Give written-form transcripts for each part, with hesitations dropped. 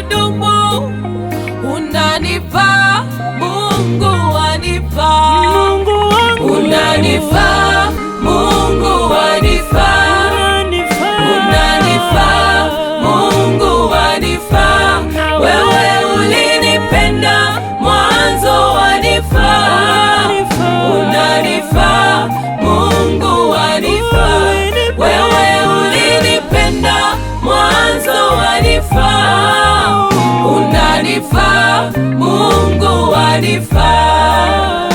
nidumu. Unanifaa Mungu wanifaa, unanifaa Mungu wanifaa, unanifaa Mungu wanifaa. Wewe ulinipenda mwanzo wanifaa, unanifaa Mungu wanifaa. Wewe ulinipenda mwanzo wanifaa, unanifaa Mungu wanifaa.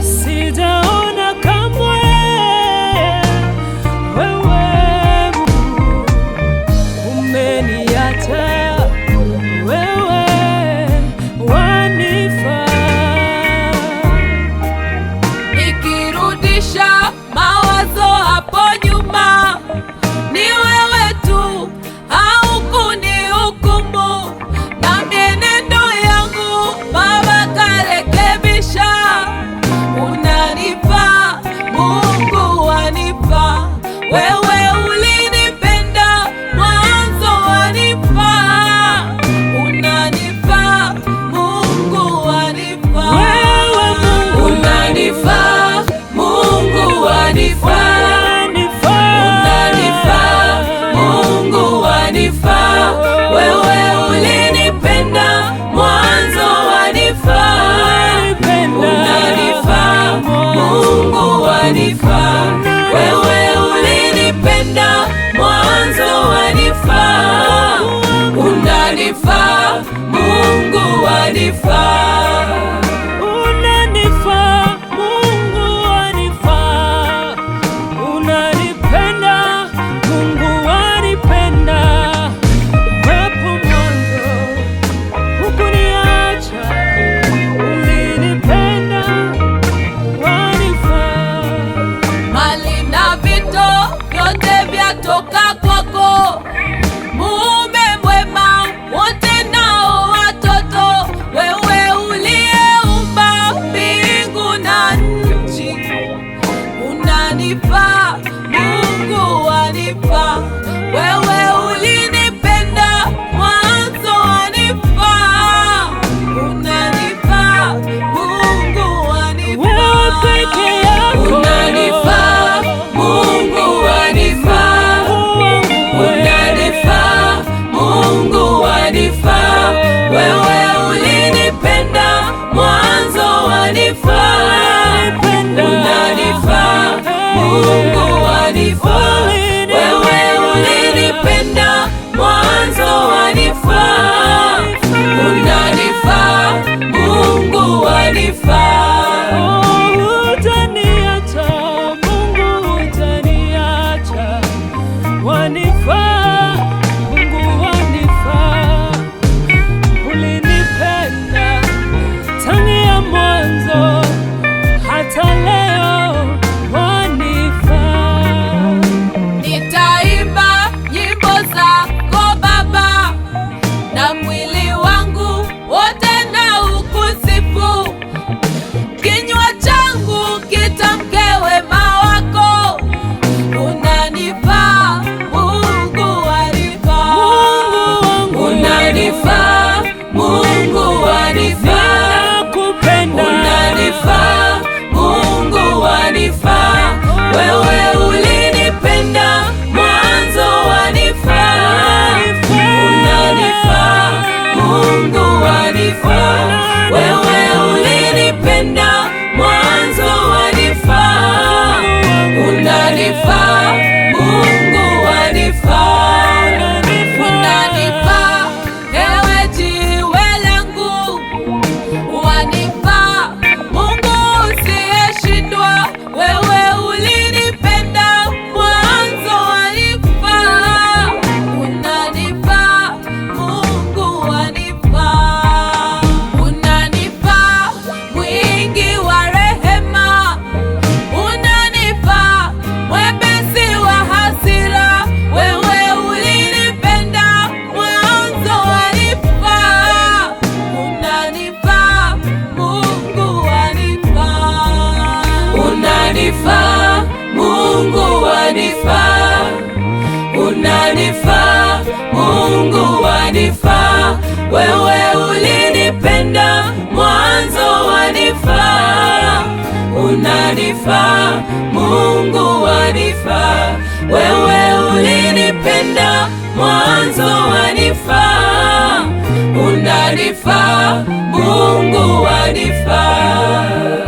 Sijaona kamwe wewe umeniacha, wewe wanifaa. Nikirudisha mawazo hapo nyuma, ni wewe tu haukunihukumu, na mienendo yangu Baba karekebisha. Unanifaa Mungu wanifaa, wewe ulinipenda mwanzo wanifaa, unanifaa Mungu wanifaa, unanifaa Mungu wanifaa, unanifaa Mungu wanifaa. Wewe ulinipenda mwanzo wanifaa, unanifaa Mungu wanifaa. Wewe ulinipenda mwanzo wanifaa, unanifaa Mungu wanifaa. Unanifaa Mungu wanifaa, unanipenda Mungu wanipenda. Hapo mwanzo hukuniacha, ulinipenda wanifaa. Mali na vito vyote vyatoka kwako, mume mwema wote nao watoto. Wewe uliyeumba mbingu na nchi, unanifaa Mungu wanifaa. Wewe ulinipenda mwanzo wanifaa, unanifaa Mungu wanifaa. Wewe peke yako Unanifaa Mungu wanifaa, unanifaa Mungu wanifaa. Wewe ulinipenda mwanzo wanifaa, unanifaa Mungu wanifaa. Wewe ulinipenda wewe ulinipenda mwanzo, wanifaa, unanifaa, Mungu wanifaa, wewe ulinipenda mwanzo, wanifaa, unanifaa, Mungu wanifaa.